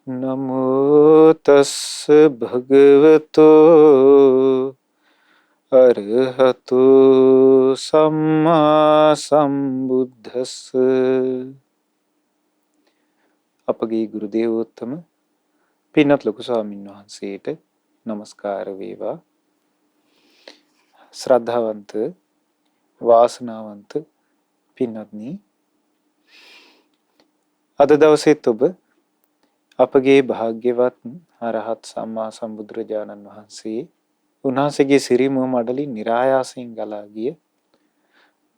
නමෝ තස්ස භගවතෝ අරහතු සම්මා සම්බුද්දස්ස. අපගේ ගුරු දේවෝත්තම පින්වත් ලොකු ස්වාමීන් වහන්සේට নমස්කාර වේවා. ශ්‍රද්ධාවන්ත වාසනාවන්ත පින්වත්නි, අද දවසේත් ඔබ අපගේ භාග්‍යවත් අරහත් සම්මා සම්බුදුරජාණන් වහන්සේ උන්වහන්සේගේ සිරිමුව මඩලින් નિરાයාසයෙන් ගලා ගිය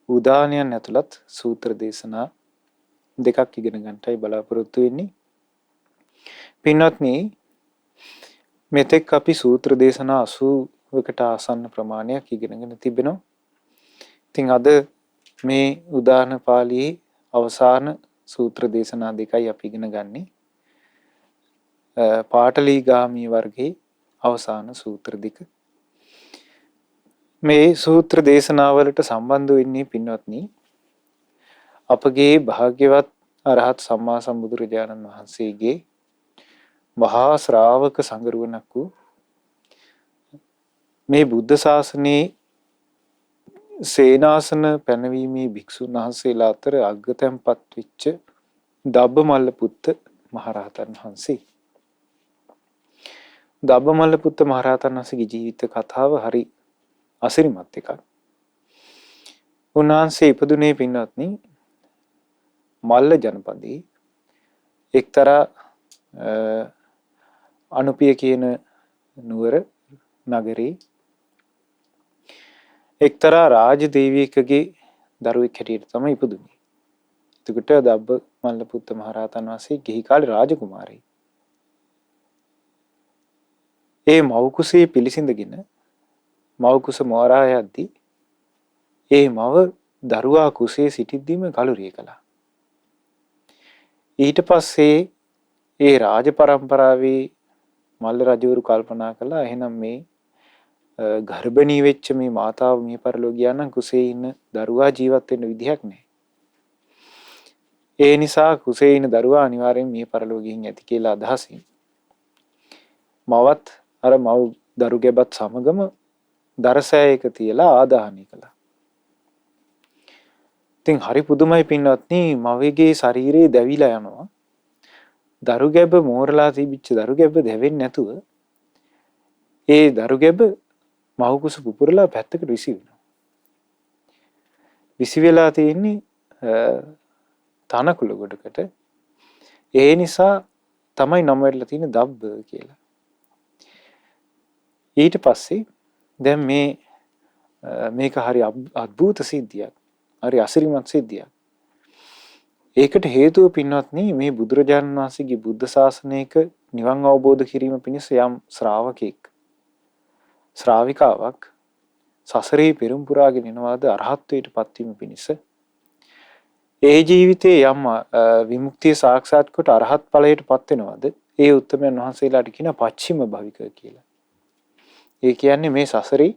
උදානයන් ඇතුළත් සූත්‍ර දේශනා දෙකක් ඉගෙන ගන්නටයි බලාපොරොත්තු වෙන්නේ. පින්වත්නි, මෙතෙක් අපි සූත්‍ර දේශනා 80කට ආසන්න ප්‍රමාණයක් ඉගෙනගෙන තිබෙනවා. ඉතින් අද මේ උදාන පාළියේ අවසාන සූත්‍ර දේශනා දෙකයි අපි ඉගෙන ගන්නේ. පාටලීගාමී වර්ගයේ අවසාන සූත්‍ර දෙක. මේ සූත්‍ර දේශනාවලට සම්බන්ධ වෙන්නේ පින්වත්නි, අපගේ භාග්‍යවත් අරහත් සම්මා සම්බුදුරජාණන් වහන්සේගේ මහා ශ්‍රාවක සංගරුවනක් වූ මේ බුද්ධ ශාසනයේ සේනාසන පැනවීමේ භික්ෂුන් වහන්සේලා අතර අග්‍රතැන්පත් වෙච්ච දබ්බමල්ල පුත්ත මහරහතන් වහන්සේ. දබ්බමල්ල පුත්ත මහරහතන් වහන්සේගේ ජීවිත කතාව හරි අසිරිමත් එකක්. උන්වහන්සේ ඉපදුනේ පින්වත්නි මල්ල ජනපදයේ එක්තරා අනුපිය කියන නුවර නගරේ එක්තරා රාජදේවියකගේ දරුවෙක් හැටියට තමයි ඉපදුනේ. එතකොට දබ්බමල්ල පුත්ත මහරහතන් වහන්සේ ගිහි කාලේ රාජකුමාරයෙක්. ඒ මව් කුසේ පිළිසිඳගෙන මව් කුස මෝරා යද්දී ඒ මව දරුවා කුසේ සිටිද්දීම කලුරිය කළා. ඊට පස්සේ ඒ රාජ පරම්පරාවේ මල්ල රජවරු කල්පනා කළා, එහෙනම් මේ ගර්භණී වෙච්ච මේ මාතාව මිය පරලෝ ගියා නම් කුසේ ඉන්න දරුවා ජීවත් වෙන්න විදිහක් නැහැ. ඒ නිසා කුසේ ඉන්න දරුවා අනිවාර්යෙන් මිය පරලෝ ගිහින් ඇති කියලා අදහසින් මවත් අර මව් දරු ගැබත් සමගම දරසෑයක තියලා ආදාහනය කළා. ඉතින් හරි පුදුමයි පින්වත්නි, මවගේ ශරීරේ දැවිලා යනවා. දරු ගැබ මෝරලා තිබිච්ච දරු ගැබ දැවෙන්නේ නැතුව ඒ දරු ගැබ මව් කුස පුපුරලා පැත්තකට විසි වෙනවා. විසි වෙලා තියෙන්නේ තනකුල ගොඩකට. ඒ නිසා තමයි නම වෙලා තියෙන්නේ දබ්බ කියලා. ඊට පස්සේ දැන් මේක හරි අద్භූත සිද්ධියක්. හරි අසිරිමත් සිද්ධියක්. ඒකට හේතුව පින්වත්නි, මේ බුදුරජාණන් වහන්සේගේ බුද්ධ ශාසනයක නිවන් අවබෝධ කිරීම පිණිස යම් ශ්‍රාවකෙක් ශ්‍රාවිකාවක් සසරේ පෙරම් පුරාගෙන එනවාද අරහත්ත්වයට පත්වීම පිණිස, ඒ ජීවිතයේ යම් විමුක්තිය සාක්ෂාත් කොට අරහත් ඵලයට පත් වෙනවාද, ඒ උත්තමයන් වහන්සේලාට කියන පච්චිම භවික කියලා. ඒ කියන්නේ මේ සසරේ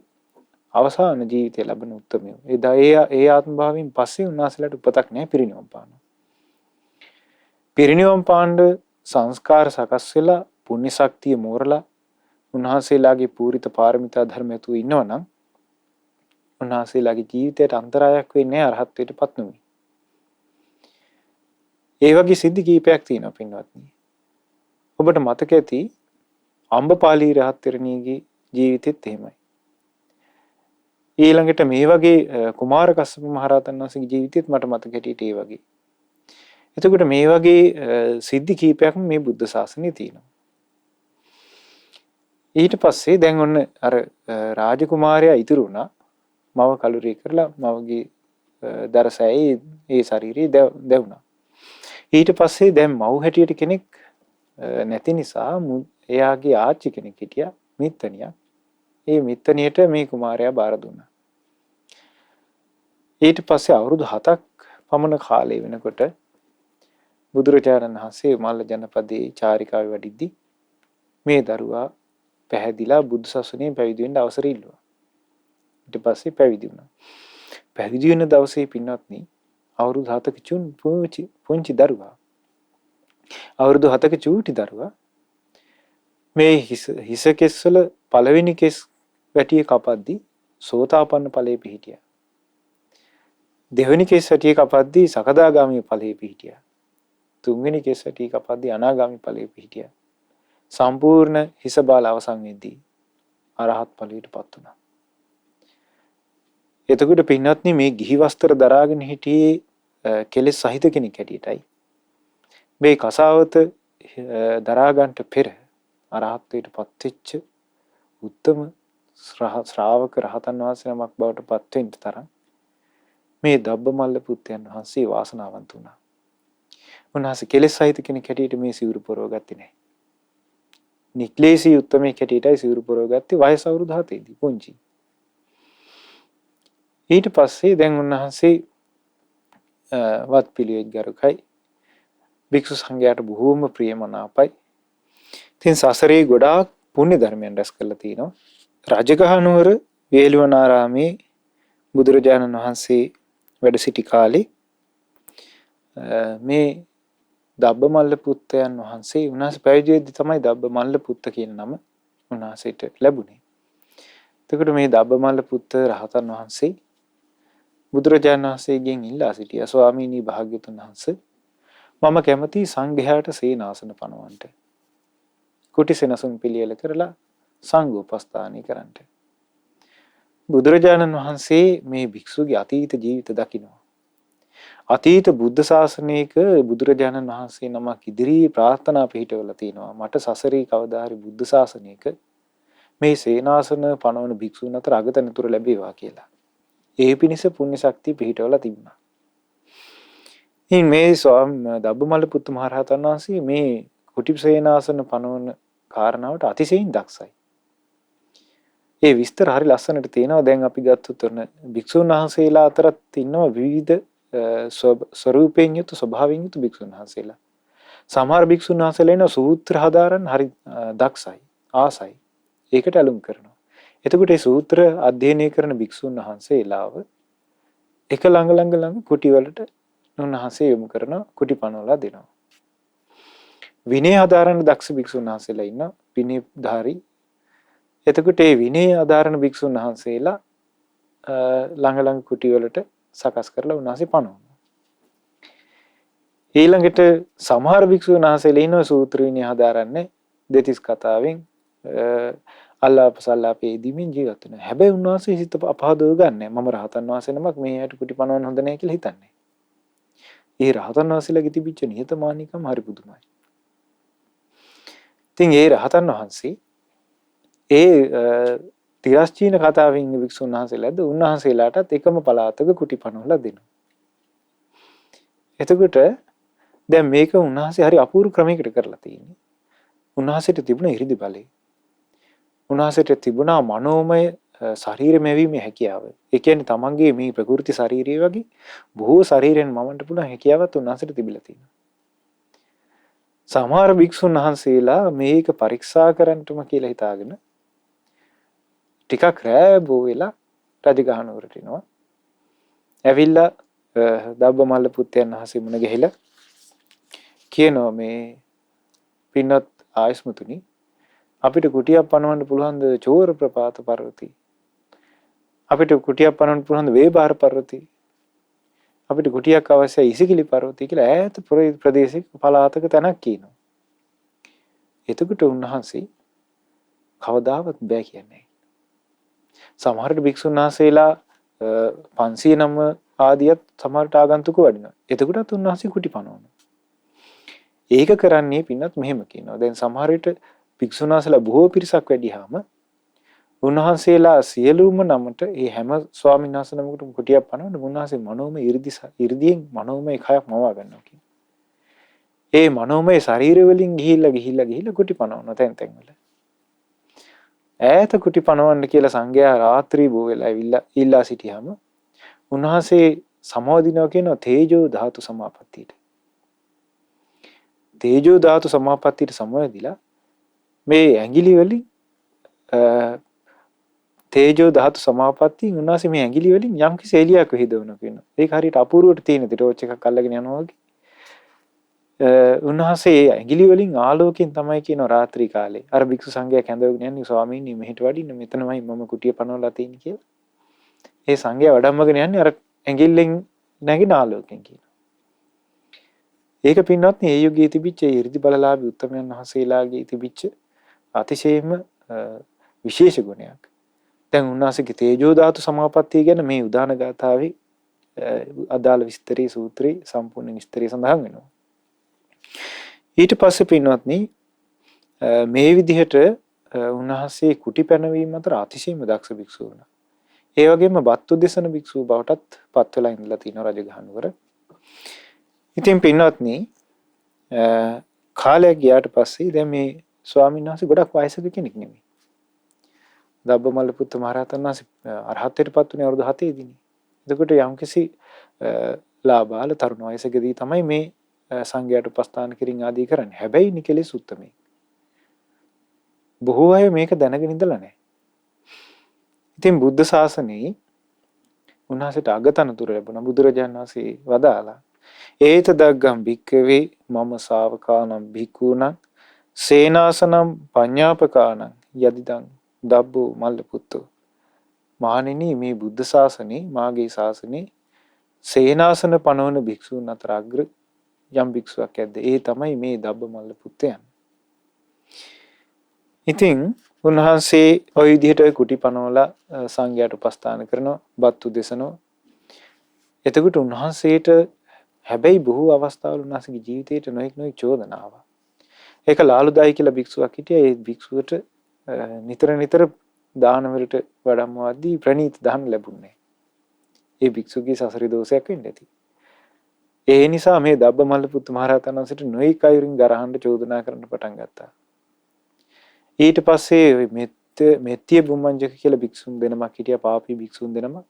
අවසාන ජීවිතය ලැබෙන උත්තමයෝ. ඒ ආත්ම භාවයෙන් පස්සේ උන්වහන්සේලාට උපතක් නැහැ, පිරිනිවන් පානවා. පිරිනිවන් පාණ්ඩ සංස්කාර සකස් වෙලා පුණ්‍ය ශක්තිය මෝරලා උන්වහන්සේලාගේ පූරිත පාරමිතා ධර්ම ඇතුව ඉන්නවනම් උන්වහන්සේලාගේ ජීවිතයට අන්තරායක් වෙන්නේ අරහත්ත්වයට පත් නොවි. ඒ වගේ සිද්ධි කීපයක් තියෙනවා පින්වත්නි. ඔබට මතක ඇති අම්බපාලී රහත් තෙරණියගේ ජීවිතෙත් එහෙමයි. ඊළඟට මේ වගේ කුමාර කස්සප මහරහතන් වහන්සේගේ ජීවිතෙත් මට මතක හිටියේ ඒ වගේ. එතකොට මේ වගේ සිද්ධි කීපයක්ම මේ බුද්ධ ශාසනයේ තියෙනවා. ඊට පස්සේ දැන් ඔන්න අර රාජකුමාරයා ඉතුරු වුණා. මව කලුරිය කරලා මවගේ දරසෑයේ ඒ ශරීරය දැවුණා. ඊට පස්සේ දැන් මව් හැටියට කෙනෙක් නැති නිසා එයාගේ ආච්චි කෙනෙක් හිටියා, මිත්තණියක්. ඒ මිත්තණියට මේ කුමාරයා බාර දුන්නා. ඊට පස්සේ අවුරුදු 7ක් පමණ කාලය වෙනකොට බුදුරජාණන් වහන්සේ මල්ල ජනපදයේ චාරිකාවේ වඩිද්දී මේ දරුවා පැහැදිලා බුදු සසුනේ පැවිදි වෙන්න අවසර ඉල්ලුවා. ඊට පස්සේ පැවිදි වුණා. පැවිදි වෙන දවසේ පින්වත්නි අවුරුදු 7ක පුංචි දරුවා අවුරුදු 7ක චූටි දරුවා මේ හිස කෙස්වල පළවෙනි කෙස් වැටිය කපද්දී සෝතාපන්න ඵලයේ පිහිටියා. දෙවෙනි කෙස් වැටිය කපද්දී සකදාගාමී ඵලයේ පිහිටියා. තුන්වෙනි කෙස් වැටිය කපද්දී අනාගාමී ඵලයේ පිහිටියා. සම්පූර්ණ හිස බාල අවසන් වෙද්දී අරහත් ඵලයටපත් වුණා. එතකොට පින්වත්නි මේ ගිහි වස්ත්‍ර දරාගෙන හිටියේ කෙලෙස් සහිත කෙනෙක් හැටියටයි. මේ කසාවත දරා ගන්නට පෙර අරහත්ත්වයටපත් වෙච්ච උත්තම ශ්‍රාවක රහතන් වහන්සේ නමක් බවට පත් වෙන්න තරම් මේ දබ්බමල්ල පුත්තයන් වහන්සේ වාසනාවන්ත වුණා. උන්වහන්සේ කෙලෙස් සහිත කෙනෙක් හැටියට මේ සිවුරු පොරව ගත්තේ නැහැ. නික්ලේශී උත්තමයෙක් හැටියටයි සිවුරු පොරව ගත්තේ වයස අවුරුදු 7 දී පුංචි. ඊට පස්සේ දැන් උන්වහන්සේ වත් පිළිවෙත් ගරුකයි භික්ෂු සංඝයාට බොහෝම ප්‍රියමනාපයි. ඉතින් සසරේ ගොඩාක් පුණ්‍ය ධර්මයන් රැස් කරලා තිනවා. රජගහ නුවර වේළුවනාරාමේ බුදුරජාණන් වහන්සේ වැඩ සිටි කාලේ මේ දබ්බමල්ල පුත්තයන් වහන්සේ උන්වහන්සේ පැවිදි වෙද්දී තමයි දබ්බමල්ල පුත්ත කියන නම උන්වහන්සේට ලැබුණේ. එතකොට මේ දබ්බමල්ල පුත්ත රහතන් වහන්සේ බුදුරජාණන් වහන්සේගෙන් ඉල්ලා සිටියා ස්වාමීනි භාග්‍යතුන් වහන්සේ මම කැමති සංඝයාට සේනාසන පනවන්නට. කුටි සෙනසුන් පිළියෙල කරලා සංඝෝපස්ථානය කරන්නට. බුදුරජාණන් වහන්සේ මේ භික්ෂුගේ අතීත ජීවිත දකිනවා. අතීත බුද්ධ ශාසනයක බුදුරජාණන් වහන්සේ නමක් ඉදිරියේ ප්‍රාර්ථනා පිහිටවලා තිනවා මට සසරේ කවදා හරි බුද්ධ ශාසනයක මේ සේනාසන පනවන භික්ෂුන් අතර අගතනතුරු ලැබේවා කියලා. ඒ පිණිස පුණ්‍ය ශක්තිය පිහිටවලා තිබුණා. ඉතින් මේ දබ්බමල්ල පුත් මහරහතන් වහන්සේ මේ කුටි සේනාසන පනවන කාරණාවට අතිශයින් දක්ෂයි. ඒ විස්තර හරි ලස්සනට තියෙනවා. දැන් අපි ගත්තොත් භික්ෂුන් වහන්සේලා අතරත් ඉන්නවා විවිධ ස්වරූපයෙන් යුතු ස්වභාවයෙන් යුතු භික්ෂුන් වහන්සේලා. සමහර භික්ෂුන් වහන්සේලා ඉන්න සූත්‍ර හදාරන්න හරි දක්ෂයි, ආසයි. ඒකට ඇලුම් කරනවා. එතකොට මේ සූත්‍ර අධ්‍යයනය කරන භික්ෂුන් වහන්සේලාව එක ළඟ කුටි වලට උන්වහන්සේ යොමු කරන කුටි පනවලා දෙනවා. විනය හදාරන දක්ෂ භික්ෂුන් වහන්සේලා ඉන්න විනයධාරී. එතකොට මේ විනය හදාරන භික්ෂුන් වහන්සේලා ළඟ කුටි වලට සකස් කරලා උන්වහන්සේ පනවනවා. ඊළඟට සමහර භික්ෂුන් වහන්සේලා ඉන්න සූත්‍ර විනය හදාරන්නේ දෙතිස් කතාවෙන් අල්ලාපසල්ලාපේ දීමින් ජීවත් වෙනවා. හැබැයි උන්වහන්සේ හිත අපහදව ගන්නෑ. මම රහතන් වහන්සේ නමක් මේ හැට කුටි පනවන්න හොඳ නැහැ කියලා හිතන්නේ. ඒ රහතන් වහන්සේලාගේ තිබිච්ච නිහතමානීකම හරි පුදුමයි. ඉතින් ඒ රහතන් වහන්සේ ඒ තිරස්චීන කතාවෙන් වික්ෂුන් වහන්සේලාද උන්වහන්සේලාටත් එකම පළාතක කුටි පනවලා දෙනවා. එතකොට දැන් මේක උන්වහන්සේ හරි අපූර්ව ක්‍රමයකට කරලා තියෙන්නේ. උන්වහන්සේට තිබුණ ඉරිදි බලය. උන්වහන්සේට තිබුණා මනෝමය ශරීර මෙවීමේ හැකියාව. ඒ කියන්නේ තමන්ගේ මේ ප්‍රകൃති ශරීරය වගේ බොහෝ ශරීරයෙන් මවන්න පුළුවන් හැකියාවත් උන්වහන්සේට තිබිලා තියෙනවා. සමහර භික්ෂුන් වහන්සේලා මේක පරීක්ෂා කරන්නටම කියලා හිතාගෙන ටිකක් රෑබෝ වෙලා රජගහ නුවරට එනවා. ඇවිල්ලා දබ්බමල්ල පුත්තයන් වහන්සේ මුණ ගැහිලා කියනවා මේ පින්වත් ආයස්මතුනි අපිට කුටියක් පනවන්න පුළුවන්ද චෝර ප්‍රපාත පර්වතී? අපිට කුටියක් පනවන්න පුළුවන්ද වේබාර පර්වතී? අපිට කුටියක් අවශ්‍යයි ඉසිකිලි පර්වතී කියලා ඈත ප්‍රදේශයක පළාතක තැනක් කියනවා. එතකොට උන්වහන්සේ කවදාවත් බෑ කියන්නේ. සමහරට භික්ෂුන් වහන්සේලා 509 ආදියත් සමහරට ආගන්තුක වඩිනවා. එතකොටත් උන්වහන්සේ කුටි පනවනවා. ඒක කරන්නේ පින්නත් මෙහෙම කියනවා. දැන් සමහර විට භික්ෂුන් වහන්සේලා බොහෝ පිරිසක් වැඩිහාම උන්වහන්සේලා සියලුම නමට ඒ හැම ස්වාමීන් වහන්සේ නමකටම කුටියක් පනවන උන්වහන්සේ මනෝමය 이르දියෙන් මනෝමය කයක් මවා ගන්නවා කියන්නේ. ඒ මනෝමය ශරීර වලින් ගිහිල්ලා කුටි පනවනවා තැන් වල. ඈත කුටි පනවන්න කියලා සංඝයා රාත්‍රී බෝ වෙලා ඇවිල්ලා ඉල්ලා සිටියාම උන්වහන්සේ සමාදිනවා කියනවා තේජෝ ධාතු සමාපත්තියට. තේජෝ ධාතු සමාපත්තියට සමවැදිලා මේ ඇඟිලි වලින් තේජෝ ධාතු සමාපත්තියෙන් උන්වහන්සේ මේ ඇඟිලි වලින් යම් කිසි එළියක් විහිදවනවා කියනවා. ඒක හරියට අපූර්වට තියෙන ටෝච් එකක් අල්ලගෙන යනවා වගේ. උන්වහන්සේ ඇඟිලි වලින් ආලෝකයෙන් තමයි කියන රාත්‍රී කාලේ අර භික්ෂු සංඝයා කැඳවගෙන යන්නේ ස්වාමීනි මෙහෙට වඩින්න මෙතනමයි මම කුටිය පනවලා තියෙන්නේ කියලා. ඒ සංඝයා වඩම්මගෙන යන්නේ අර ඇඟිල්ලෙන් නැගින ආලෝකයෙන් කියන. ඒක පින්වත්නි ඒ යුගයේ තිබිච්ච 이르දි බලලාභී උත්තමයන් වහන්සේලාගේ තිබිච්ච අතිශයින්ම විශේෂ ගුණයක්. දැන් උන්වහන්සේගේ තේජෝ ධාතු සමාපත්තිය ගැන මේ උදාන ගාථාවේ අදාළ විස්තරී සූත්‍රේ සම්පූර්ණ විස්තරය සඳහන් වෙනවා. ඊට පස්සේ පින්වත්නි මේ විදිහට උන්වහන්සේ කුටි පැනවීම අතර අතිශයින්ම දක්ෂ භික්ෂුව වුණා. ඒ වගේම බත් උදෙසන භික්ෂුව බවටත් පත් වෙලා ඉඳලා තිනවා රජගහනුවර. ඉතින් පින්වත්නි කාලයක් ගියාට පස්සේ දැන් මේ ස්වාමීන් වහන්සේ ගොඩක් වයසක කෙනෙක් නෙමෙයි. දබ්බමල්ල පුත් මහරහතන් වහන්සේ අරහත්ත්වයට පත් වුණේ අවුරුදු 7 දීනේ. එතකොට යම්කිසි ලාභාල තරුණ වයසකදී තමයි මේ සංඝයාට උපස්ථාන කිරීම ආදී කරන්නේ. හැබැයි නිකලෙස් උත්තමයි. බොහෝ අය මේක දැනගෙන ඉඳලා නැහැ. ඉතින් බුද්ධ ශාසනයේ උන්වහන්සේට අගතනතුර ලැබුණා. බුදුරජාණන් වහන්සේ වදාලා ඒත දග්ගම් භික්කවේ මම ශාවකානම් භික්ඛූනම් සේනාසනම් පඤ්ඤාපකානම් යදිදං දබ්බෝ මල්ල පුත්තෝ. මහණෙනි මේ බුද්ධ ශාසනේ මාගේ ශාසනේ සේනාසන පනවන භික්ෂූන් අතර අග්‍ර යම් භික්ෂුවක් ඇද්ද ඒ තමයි මේ දබ්බමල්ල පුත්තයන්. ඉතින් උන්වහන්සේ ওই විදිහට කුටි පනවලා සංඝයාට උපස්ථාන කරනවා බත් උදෙසනවා. එතකොට උන්වහන්සේට හැබැයි බොහෝ අවස්ථාවල උන්වහන්සේගේ ජීවිතේට නොඑක් චෝදනා ආවා. ඒක ලාලුදායි කියලා භික්ෂුවක් හිටියා. ඒ භික්ෂුවට නිතර දාන වලට වඩම්මවද්දී ප්‍රණීත දාන ලැබුණේ. ඒ භික්ෂුගේ සසරි දෝෂයක් වෙන්න ඇති. ඒ නිසා මේ දබ්බමල්ල පුත් මහරහතන් වහන්සේට නොඑක අයුරින් ගරහන්න චෝදනා කරන්න පටන් ගත්තා. ඊට පස්සේ මෙත්තිය බුම්මංජක කියලා භික්ෂුන් දෙනමක් හිටියා. පාපී භික්ෂුන් දෙනමක්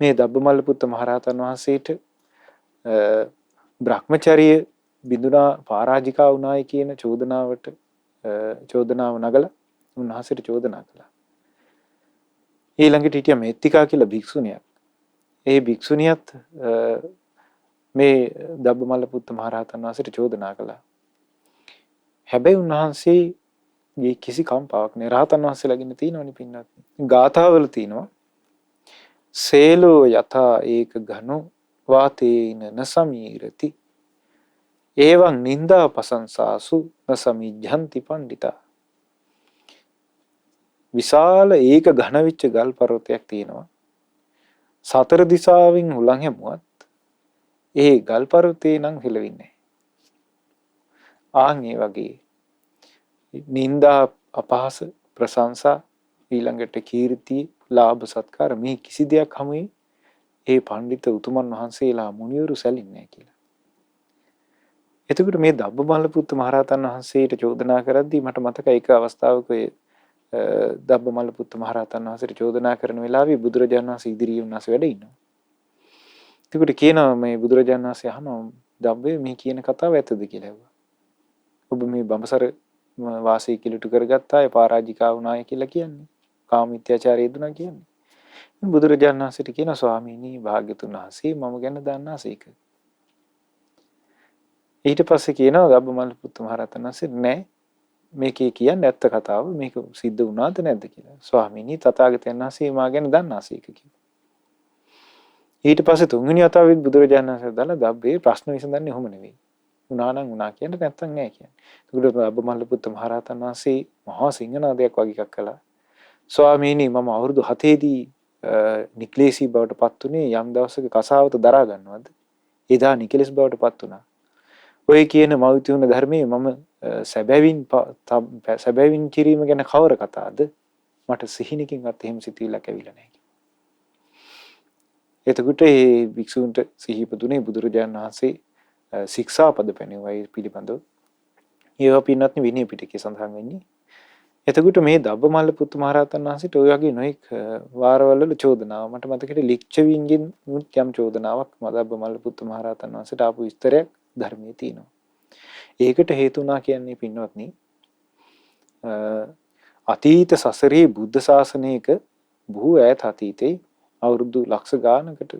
මේ දබ්බමල්ල පුත් මහරහතන් වහන්සේට බ්‍රහ්මචර්ය බිඳුනා පරාජිකා වුණායි කියන චෝදනාව නගලා උන්වහන්සේට චෝදනා කළා. ඊළඟට හිටියා මෙත්තිකා කියලා භික්ෂුණියක්. ඒ භික්ෂුණියත් මේ දබ්බමල්ල පුත් මහරහතන් වහන්සේට චෝදනා කළා. හැබැයි උන්වහන්සේගේ කිසි කම්පාවක් නෑ. රහතන් වහන්සේලාගෙන තියෙනවනේ පින්නත්. ගාථාවල තියෙනවා සේලෝ යථා ඒක ඝනෝ වාතේන නසමීරති එවං නින්දා පසංසාසු නසමිජ්ජන්ති පණ්ඩිතා. විශාල ඒක ඝන වෙච්ච ගල් පර්වතයක් තියෙනවා. සතර දිශාවෙන් හුලං හැමුවත් ඒ ගල් පර්වතේ නම් හෙලවින්නේ. ආන් ඒ වගේ නින්දා අපහාස ප්‍රශංසා ඊළඟට කීර්ති ලාභ සත්කාර මේ කිසි දෙයක් හැමුවේ ඒ පඬිත උතුමන් වහන්සේලා මුනිවරු සැලින්නේ නැහැ කියලා. එතකොට මේ දබ්බමල්ල පුත් මහරහතන් වහන්සේට චෝදනා කරද්දී මට මතකයි එක අවස්ථාවක දබ්බමල්ල පුත් මහරහතන් වහන්සේට චෝදනා කරන වෙලාවේ බුදුරජාණන් වහන්සේ ඉදිරියේ උන්වහන්සේ වැඩ ඉන්නවා. එතකොට කියනවා මේ බුදුරජාණන් වහන්සේ අහනවා දබ්බේ මේ කියන කතාව ඇත්තද කියලා ඇහුවා. ඔබ මේ බඹසර වාසී කිලුට කරගත්තා ඒ පරාජිකා වුණාය කියලා කියන්නේ. කාමීත්‍යාචාරය දුනා කියන්නේ. බුදුරජාණන් වහන්සේට කියනවා ස්වාමීනි භාග්‍යතුන් වහන්සේ මම ගැන දන්නාසේක. ඊට පස්සේ කියනවා දබ්බමල්ල පුත් මහරහතන් වහන්සේ නෑ මේකේ කියන්නේ ඇත්ත කතාව මේක සිද්ධ වුණාද නැද්ද කියලා. ස්වාමීනි තථාගතයන් වහන්සේ මා ගැන දන්නාසේක කිව්වා. ඊට පස්සේ තුන්වෙනි වතාවෙත් බුදුරජාණන් වහන්සේ දාලා දබ්බේ ප්‍රශ්න විසඳන්නේ ඔහොම නෙවෙයි. උනා නම් උනා කියන්නේ නැත්තම් නෑ කියන්නේ. ඒකට දබ්බමල්ල පුත් මහරහතන් වහන්සේ මහා සිංහනාදයක් වගේ එකක් කළා. ස්වාමීනි මම අවුරුදු 7 දී නික්ලේශී බවට පත් උනේ යම් දවසක කසාවත දරා ගන්නවද? එදා නිකලෙස් බවට පත් වුණා. ඔය කියන මෞතියුන ධර්මයේ මම සැබෑවින් කිරීම ගැන කවර කතාවද? මට සිහිනකින්වත් එහෙම සිතුවිල්ලක් ඇවිල්ලා නැහැ. එතකොට මේ භික්ෂුන්ට සිහිපදුනේ බුදුරජාණන් වහන්සේ ශික්ෂාපද පැනෙවයි පිළිබඳව. ඒවා පින්නත් විනය පිටකේ සඳහන් වෙන්නේ. එතකොට මේ දබ්බමල්ල පුත් මහරහතන් වහන්සේට ඔය වගේ නොඑක් වාරවල චෝදනාව මට මතකෙට ලිච්ඡවීන්ගෙන් යම් චෝදනාවක් දබ්බමල්ල පුත් මහරහතන් වහන්සේට ආපු විස්තරයක් ධර්මයේ තියෙනවා. ඒකට හේතුණා කියන්නේ පින්වත්නි අතීත සසරේ බුද්ධ ශාසනයක බොහෝ ඈත අතීතේ අවුරුදු ලක්ෂ ගානකට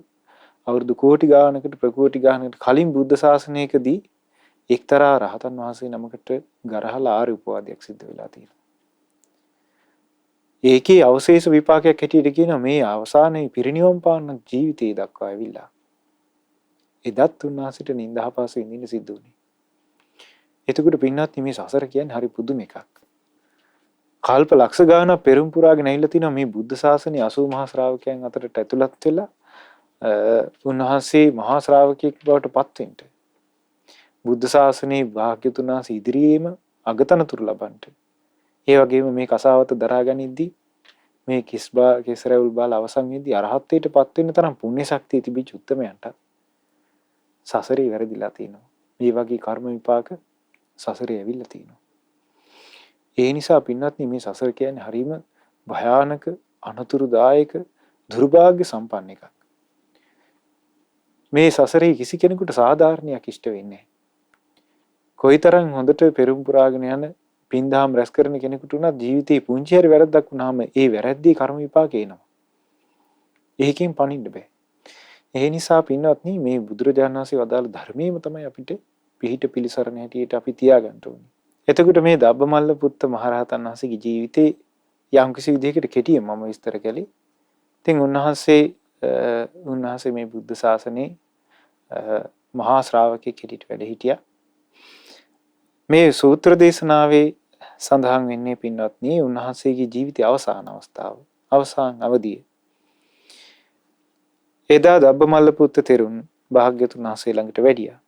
අවුරුදු කෝටි ගානකට ප්‍රකෝටි ගානකට කලින් බුද්ධ ශාසනයකදී එක්තරා රහතන් වහන්සේ නමකට ගරහලා ආර්ය උපවාදයක් සිද්ධ වෙලා තියෙනවා. ඒකේ අවශේෂ විපාකයක් හැටියට කියනවා මේ අවසානයේ පිරිනිවන් පාන ජීවිතය දක්වා ඇවිල්ලා. එදත් උන්වහන්සේට නින්දාපාස විඳින්න සිද්ධ වුණේ. එතකොට පින්නත් මේ සසර කියන්නේ හරි පුදුම එකක්. කල්ප ලක්ෂ ගාණක් පෙරම් පුරාගෙන ඇවිල්ලා තිනවා මේ බුද්ධ ශාසනයේ 80 මහා ශ්‍රාවකයන් අතරට ඇතුළත් වෙලා උන්වහන්සේ මහා ශ්‍රාවකයෙක් බවට පත් වෙන්න. බුද්ධ ශාසනයේ භාග්‍යතුන් වහන්සේ ඉදිරියේම අගතනතුරු ලබන්නට. ඒ වගේම මේ කසාවත දරා ගනිද්දී මේ කෙසරවුල් බාල අවසන් වෙද්දී අරහත්ත්වයට පත් වෙන්න තරම් පුණ්‍ය ශක්තිය තිබිච්ච උත්තමයන්ට සසරේ වැරදිලා තිනවා. මේ වගේ කර්ම විපාක සසරේ ඇවිල්ලා තිනවා. ඒ නිසා පින්වත්නි මේ සසර කියන්නේ හරීම භයානක අනතුරුදායක දුර්භාග්‍ය සම්පන්න එකක්. මේ සසරේ කිසි කෙනෙකුට සාධාරණයක් ඉෂ්ට වෙන්නේ නැහැ. කොයිතරම් හොඳට පෙරම් පුරාගෙන යන පින්දාම් රැස් කරන කෙනෙකුට උනත් ජීවිතේ පුංචි හරි වැරද්දක් වුණාම ඒ වැරද්දේ කර්ම විපාක එනවා. ඒකෙන් පණින්න බෑ. ඒ නිසා පින්වත්නි මේ බුදුරජාණන් වහන්සේ වදාළ ධර්මයේම තමයි අපිට පිහිට පිළිසරණ හැටියට අපි තියාගන්න ඕනේ. එතකොට මේ දබ්බමල්ල පුත්ත මහරහතන් වහන්සේගේ ජීවිතේ යම්කිසි විදිහකට කෙටියෙන් මම විස්තර කළේ. ඉතින් උන්වහන්සේ මේ බුද්ධ ශාසනයේ මහා ශ්‍රාවකෙක් හැටියට වැඩ හිටියා. මේ සූත්‍ර දේශනාවේ සඳහන් වෙන්නේ පින්වත්නි උන්වහන්සේගේ ජීවිතයේ අවසාන අවස්ථාව, අවසාන අවධිය. එදා දබ්බමල්ල පුත්ත තෙරුන් භාග්‍යතුන් වහන්සේ ළඟට වැඩියා.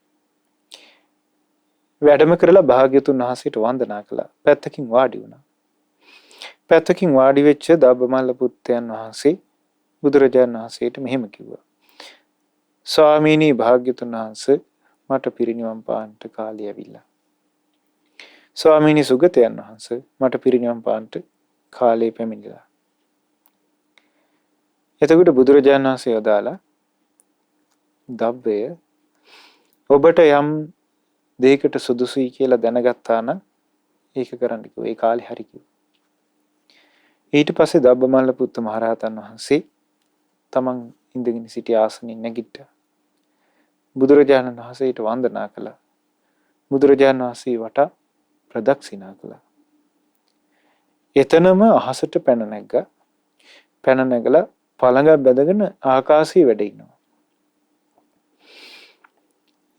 වැඩම කරලා භාග්‍යතුන් වහන්සේට වන්දනා කළා. පැත්තකින් වාඩි වුණා. පැත්තකින් වාඩි වෙච්ච දබ්බමල්ල පුත්තයන් වහන්සේ බුදුරජාණන් වහන්සේට මෙහෙම කිව්වා. ස්වාමීනි භාග්‍යතුන් වහන්සේ මට පිරිනිවන් පාන්නට කාලය ඇවිල්ලා. ස්වාමීනි සුගතයන් වහන්සේ මට පිරිනිවන් පාන්නට කාලය පැමිණිලා. එතකොට බුදුරජාණන් වහන්සේ වදාලා දබ්බය ඔබට යම් දෙයකට සුදුසුයි කියලා දැනගත්තා නම් ඒක කරන්න කිව්වා. ඒ කාලේ හරි කිව්වා. ඊට පස්සේ දබ්බමල්ල පුත්ත මහරහතන් වහන්සේ තමන් ඉඳගෙන සිටි ආසනෙන් නැගිට්ටා. බුදුරජාණන් වහන්සේට වන්දනා කළා. බුදුරජාණන් වහන්සේ වටා ප්‍රදක්ෂිනා කළා. එතනම අහසට පැන නැග්ගා. පැන නැගලා පළඟක් බැඳගෙන ආකාශයේ වැඩ ඉන්නවා.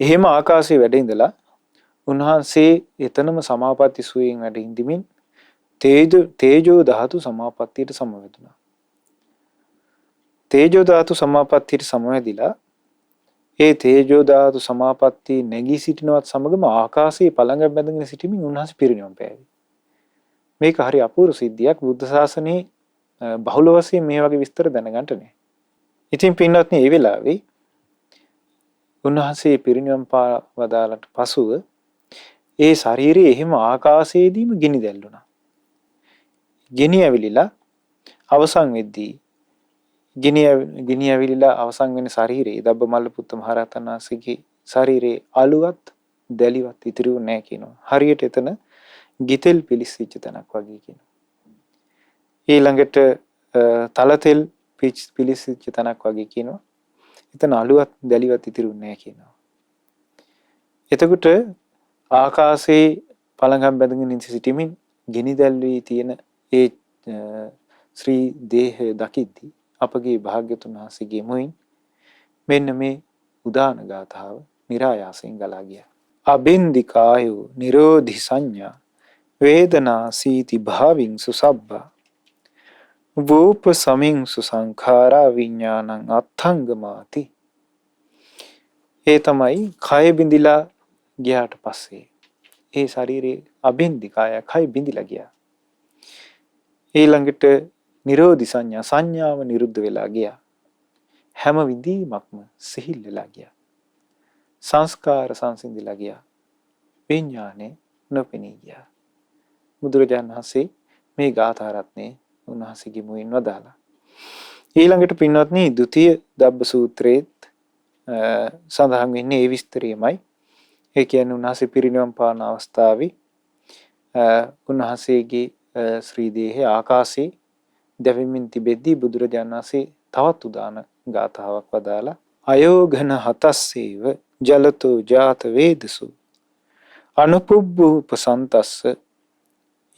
එහෙම ආකාශයේ වැඩ ඉඳලා උන්වහන්සේ එතනම සමාපatti සුවයෙන් වැඩ ඉඳිමින් තේජෝ ධාතු සමාපත්තියට සමවැදුණා. තේජෝ ධාතු සමාපත්තියට සමවැදිලා ඒ තේජෝ ධාතු සමාපත්තිය නැගී සිටිනවත් සමගම ආකාශයේ පළඟක් බැඳගෙන සිටීමෙන් උන්වහන්සේ පිරිනිවන් පෑවේ. මේක හරි අපූර්ව සිද්ධියක්. බුද්ධ ශාසනයේ බහුල වශයෙන් මේ වගේ විස්තර දැනගන්න නැහැ. ඉතින් පින්වත්නි මේ වෙලාවේ උන්වහන්සේ පිරිනිවන් පාවදාලට පසුව ඒ ශරීරයේ එහෙම ආකාශයේදීම ගිනි දැල්ුණා. ගිනි ඇවිලිලා අවසන් වෙද්දී ගිනි ඇවිලිලා අවසන් වෙන ශරීරයේ දබ්බමල්ල පුත්ත මහරහතන් වහන්සේගේ ශරීරයේ අලුවත් දැලිවත් ඉතිරි වුණේ නැහැ කියනවා. හරියට එතන ගිතෙල් පිලිස්සිච්ච තැනක් වගේ කියනවා. ඊළඟට තලතෙල් පිලිස්සිච්ච තැනක් වගේ කියනවා. එතන අලුවත් දැලිවත් ඉතිරි වුණේ නැහැ කියනවා. එතකොට ආකාශයේ පළඟක් බැඳගෙන සිටීමෙන් ගිනි දැල්වී තියෙන ඒ ශ්‍රී දේහය දකිද්දී අපගේ භාග්‍යතුන් වහන්සේගේ මුවින් මෙන්න මේ උදාන ගාථාව નિરાයාසයෙන් ගලා ගියා. අබින්දිකායෝ නිරෝධි සංඥා වේදනා සීති භාවින් සුසබ්බා වූප සමින් සුසංඛාරා විඥානං අත්ථංගමාති. ඒ තමයි කය බිඳිලා ගියාට පස්සේ ඒ ශරීරයේ අබින්දිකාය කය බිඳිලා ගියා. ඊළඟට නිරෝධි සංඥාව නිරුද්ධ වෙලා ගියා. හැම විඳීමක්ම සිහිල් වෙලා ගියා. සංස්කාර සංසිඳිලා ගියා. විඥානේ නොපෙනී ගියා. බුදුරජාණන් වහන්සේ මේ ගාථා රත්නේ උන්වහන්සේගේ මුවින් වදාලා. ඊළඟට පින්වත්නි ဒ ුතිය දබ්බ සූත්‍රයේත් සඳහන් වෙන්නේ ඒ විස්තරයමයි. ඒ කියන්නේ උන්වහන්සේ පිරිනිවන් පාන අවස්ථාවේ උන්වහන්සේගේ ශ්‍රී දේහය ආකාශයේ දැවෙමින් තිබෙද්දී බුදුරජාණන් වහන්සේ තවත් උදාන ගාථාවක් වදාලා අයෝඝන හතස්සේව ජලතෝ ජාත වේදසු අනුපුබ්බූපසන්තස්ස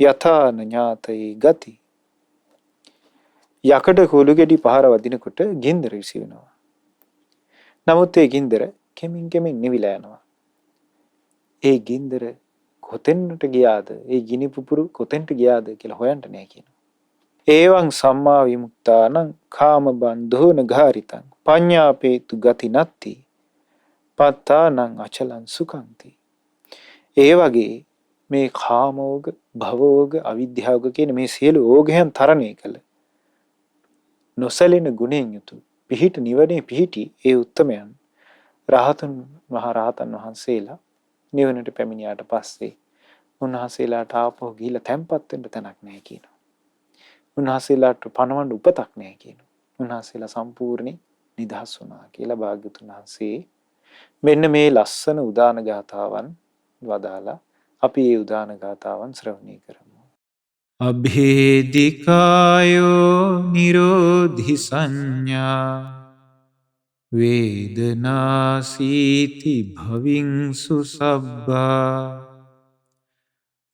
යථාන ඥාතයේ ගති. යකඩ කුළු ගෙඩි පහර වදිනකොට ගින්දර විසි වෙනවා. නමුත් ඒ ගින්දර කෙමින් කෙමින් නිවිලා යනවා. ඒ ගින්දර කොතෙන්ට ගියාද? ඒ ගිනි පුපුරු කොතෙන්ට ගියාද කියලා හොයන්න නෑ කියනවා. ඒවං සම්මා විමුක්තානං කාම බන්ධෝන ගාරිතං පඤ්ඤාපේතු ගති නත්ති පත්තානං අචලං සුඛන්ති. ඒ වගේ මේ කාමෝග, භවෝග, අවිද්‍යාවෝග කියන මේ සියලු ඕගයන් තරණය කළ නොසැලෙන ගුණයෙන් යුතු පිහිට නිවනේ පිහිටි ඒ උත්තමයන් රහතන් මහරහතන් වහන්සේලා නිවනට පැමිණියාට පස්සේ උන්වහන්සේලාට ආපහු ගිහිල්ලා තැන්පත් වෙන්න තැනක් නැහැ කියනවා. උන්වහන්සේලාට පණවන්න උපතක් නැහැ කියනවා. උන්වහන්සේලා සම්පූර්ණයෙන් නිදහස් වුණා කියලා භාග්‍යවතුන් වහන්සේ මෙන්න මේ ලස්සන උදාන ගාථාවන් වදාලා අපි මේ උදාන ගාථාවන් ශ්‍රවණය කරමු. අභේදිකායෝ නිරෝධි සංඥා වේදනාසීති භවින්සු සබ්බා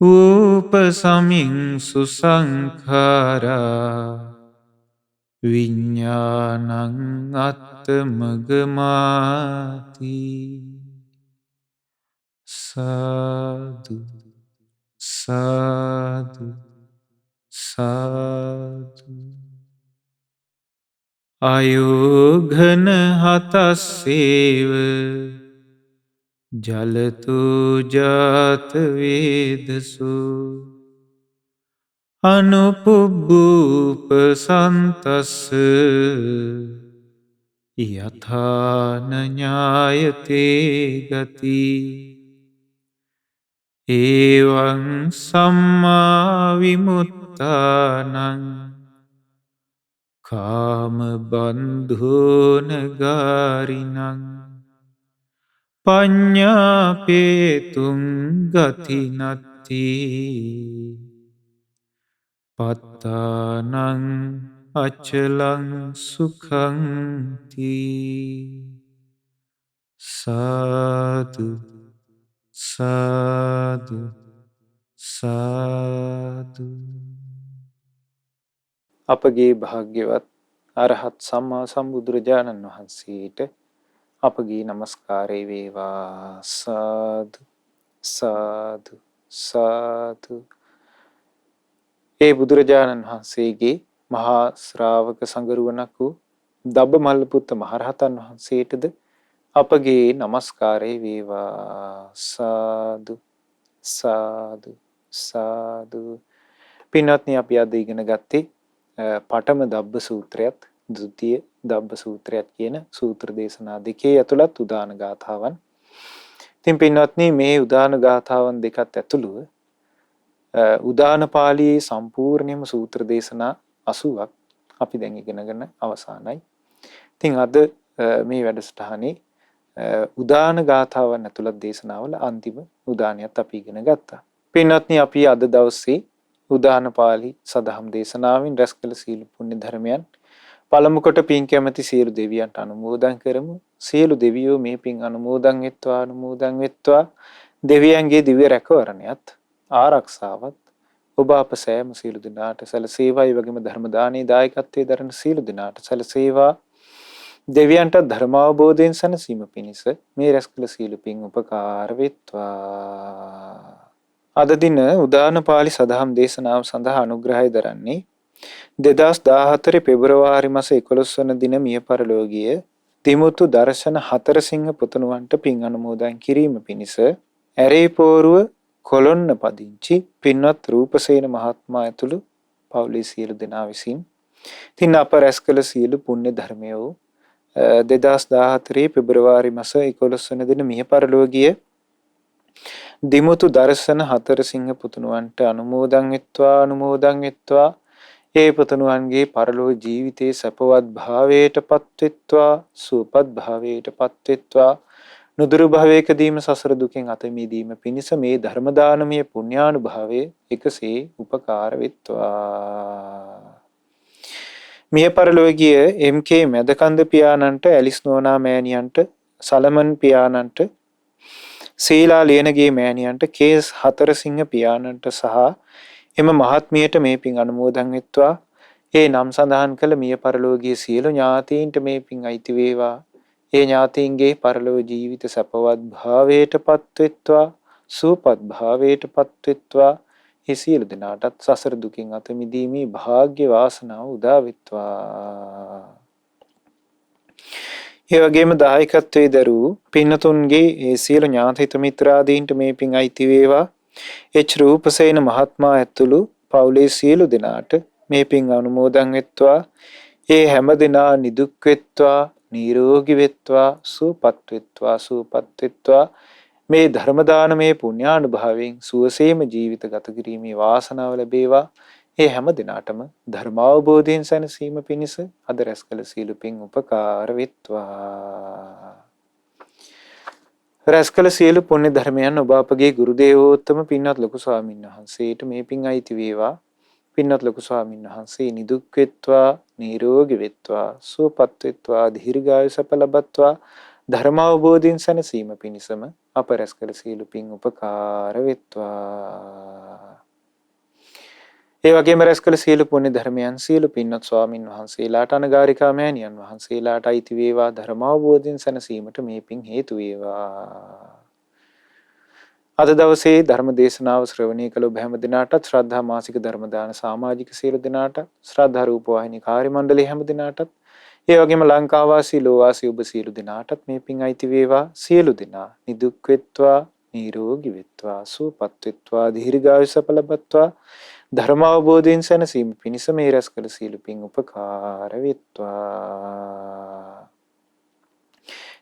උපසමින්සු සංඛාරා විඤ්ඤාණං අත්තමගමාති. සාදු සාදු සාදු. අයෝඝන හතස්සේව ජලතු ජාත වේදසු අනුපුබ්බූපසන්තස්ස යථාන ඥායතේ ගති. ඒවං සම්මා විමුක්තානං කාම බන්ධෝන ගාරිනං පඤ්ඤාපේතුං ගති නත්ති පත්තානං අචලං සුඛං තී. සාදු සාදු සාදු. අපගේ භාග්‍යවත් අරහත් සම්මා සම්බුදුරජාණන් වහන්සේට අපගේ নমස්කාරය වේවා. සාදු සාදු සාදු. ඒ බුදුරජාණන් වහන්සේගේ මහා ශ්‍රාවක සංගරුවනක් වූ දබ්බමල්ල පුත්ත මහරහතන් වහන්සේටද අපගේ নমස්කාරය වේවා. සාදු සාදු සාදු. පින්වත්නි, අපි අද ඉගෙන ගත්තේ පඨම දබ්බ සූත්‍රයත් ද්විතීය දබ්බ සූත්‍රයත් කියන සූත්‍ර දේශනා දෙකේ ඇතුළත් උදාන ගාථාවන්. ඉතින් පින්වත්නි, මේ උදාන ගාථාවන් දෙකත් ඇතුළුව උදාන පාළියේ සම්පූර්ණයෙන්ම සූත්‍ර දේශනා 80ක් අපි දැන් ඉගෙනගෙන අවසానයි. ඉතින් අද මේ වැඩසටහනේ උදාන ගාථාවන් ඇතුළත් දේශනාවල අන්තිම උදානියත් අපි ඉගෙන ගත්තා. පින්වත්නි, අපි අද දවසේ උදාන පාළි සදහම් දේශනාවෙන් රැස් කළ සීල පුණ්‍ය ධර්මයන් පළමු කොට පින් කැමැති සියලු දෙවියන්ට අනුමෝදන් කරමු. සියලු දෙවියෝ මේ පින් අනුමෝදන් වෙත්වා අනුමෝදන් වෙත්වා. දෙවියන්ගේ දිව්‍ය රැකවරණයත් ආරක්ෂාවත් ඔබ අප සෑම සියලු දෙනාට සැලසේවා. ඒ වගේම ධර්ම දානයේ දායකත්වයේ දරන සියලු දෙනාට සැලසේවා. දෙවියන්ට ධර්ම අවබෝධයෙන් සැනසීම පිණිස මේ රැස් කළ සීල පින් උපකාර වෙත්වා. අද දින උදාන පාළි සදහම් දේශනාව සඳහා අනුග්‍රහය දරන්නේ 2014 පෙබරවාරි මාස 11 වන දින මිය පරලෝකීය තිමුතු දර්ශන හතරසිංහ පුතුණුවන්ට පින් අනුමෝදන් කිරීම පිණිස ඇරේපෝරුව කොළොන්න පදිංචි පින්වත් රූපසේන මහත්මයා ඇතුළු පවුලේ සියලු දෙනා විසින් තින් අප රැස් කළ සියලු පුණ්‍ය ධර්මයෝ 2014 පෙබරවාරි මාස 11 වන දින මිය පරලෝකීය දිමුතු දර්ශන හතරසිංහ පුතුණුවන්ට අනුමෝදන් වෙත්වා අනුමෝදන් වෙත්වා. ඒ පුතුණුවන්ගේ පරලෝ ජීවිතයේ සපවත් භාවයට පත්වෙත්වා සුවපත් භාවයට පත්වෙත්වා. නුදුරු භවයකදීම සසර දුකෙන් අත මිදීම පිණිස මේ ධර්ම දානමය පුණ්‍යානුභාවයේ එකසේ උපකාර වෙත්වා. මිය පරලෝකීය එම්.කේ. මැදකන්ද පියාණන්ට, ඇලිස් නෝනා මෑණියන්ට, සලමන් පියාණන්ට, සීලා ලියනගේ මෑණියන්ට කේස් 4 සිංහ පියාණන්ට සහ එම මහත්මියට මේ පින් අනුමෝදන් වෙත්වා. ඒ නම් සඳහන් කළ මිය පරලෝකීය සියලු ඥාතීන්ට මේ පින් අයිති වේවා. ඒ ඥාතීන්ගේ පරලෝක ජීවිත සපවත් භාවයට පත්වෙත්වා. සුවපත් භාවයට පත්වෙත්වා. ඒ සියලු දෙනාටත් සසර දුකින් අත මිදීමේ වාග්ය වාසනාව උදා වෙත්වා. ඒ වගේම දායකත්වයේ දරූ පින්නතුන්ගේ ඒ සියලු ඥාතිත මිත්‍රාදීන්ට මේ පින් අයිති වේවා. එච් රූපසේන මහත්මයා ඇතුළු පවුලේ සියලු දෙනාට මේ පින් අනුමෝදන් වෙත්වා. ඒ හැම දෙනා නිදුක් වෙත්වා, නිරෝගී වෙත්වා, සුවපත් වෙත්වා, සුවපත් වෙත්වා. මේ ධර්ම දානමේ පුණ්‍යානුභාවයෙන් සුවසේම ජීවිත ගත කිරීමේ වාසනාව ලැබේවා. ඒ හැම දිනාටම ධර්ම අවබෝධයෙන් සැනසීම පිණිස අද රැස් කළ සීල පින් උපකාර වෙත්වා. රැස් කළ සියලු පුණ්‍ය ධර්මයන් ඔබ අපගේ ගුරු දේවෝත්තම පින්වත් ලොකු ස්වාමීන් වහන්සේට මේ පින් අයිති වේවා. පින්වත් ලොකු ස්වාමීන් වහන්සේ නිදුක් වෙත්වා, නිරෝගී වෙත්වා, සුවපත් වෙත්වා, දීර්ඝායු සැප ලබත්වා. ධර්ම අවබෝධයෙන් සැනසීම පිණිසම අප රැස් කළ සීල පින් උපකාර වෙත්වා. ඒ වගේම රැස් කළ සියලු පුණ්‍ය ධර්මයන් සියලු පින්වත් ස්වාමින් වහන්සේලාට අනගාരികා මෑණියන් වහන්සේලාට අයිති වේවා. ධර්ම අවබෝධයෙන් සැනසීමට මේ පින් හේතු වේවා. අද දවසේ ධර්ම දේශනාව ශ්‍රවණය කළ ඔබ හැම දිනාටත් ශ්‍රද්ධා මාසික ධර්ම දාන සමාජික සියලු දෙනාට ශ්‍රද්ධා රූප ዋහිනී කාර්ය මණ්ඩලයේ හැම දිනාටත් ඒ වගේම ලංකාවාසී ලෝවාසී ඔබ සියලු දෙනාටත් මේ පින් අයිති වේවා. සියලු දෙනා නිදුක් වෙත්වා, නිරෝගී වෙත්වා, සුවපත් වෙත්වා, දීර්ඝායු සැප ලබත්වා. ධර්ම අවබෝධයෙන් සැනසීම පිණිස මේ රැස් කළ සීල පින් උපකාර වෙත්වා.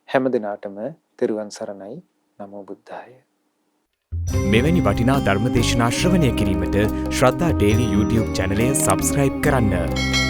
හැම දිනාටම තෙරුවන් සරණයි. නමෝ බුද්ධාය. මෙවැනි වටිනා ධර්ම දේශනා ශ්‍රවණය කිරීමට ශ්‍රද්ධා ඩේලි YouTube චැනලය සබස්ක්‍රයිබ් කරන්න.